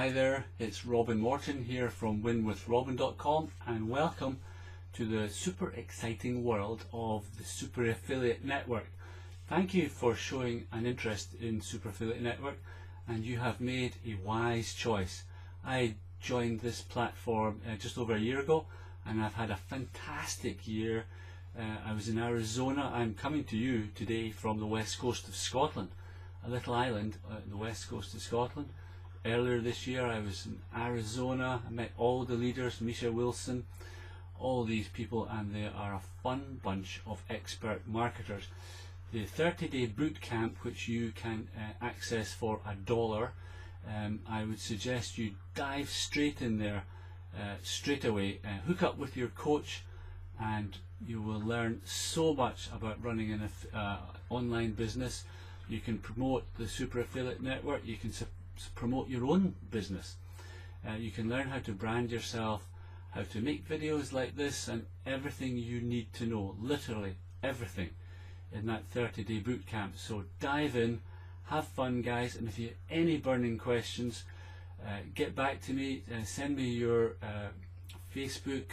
Hi there, it's Robin Morton here from winwithrobin.com, and welcome to the super exciting world of the Super Affiliate Network. Thank you for showing an interest in Super Affiliate Network, and you have made a wise choice. I joined this platform just over a year ago, and I've had a fantastic year. I was in Arizona. I'm coming to you today from the west coast of Scotland, a little island on the west coast of Scotland. Earlier this year I was in Arizona. I met all the leaders, Misha Wilson, all these people, and they are a fun bunch of expert marketers. The 30-day boot camp, which you can access for $1, I would suggest you dive straight in there straight away. Hook up with your coach and you will learn so much about running an online business. You can promote the Super Affiliate Network. You can promote your own business. You can learn how to brand yourself, how to make videos like this, and everything you need to know, literally everything, in that 30-day boot camp. So dive in, have fun guys, and if you have any burning questions, get back to me, send me your Facebook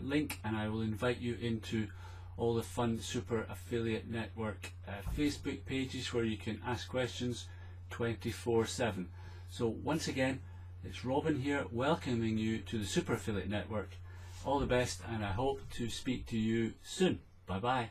link, and I will invite you into all the fun Super Affiliate Network Facebook pages where you can ask questions 24/7. So once again, it's Robin here welcoming you to the Super Affiliate Network. All the best, and I hope to speak to you soon. Bye bye.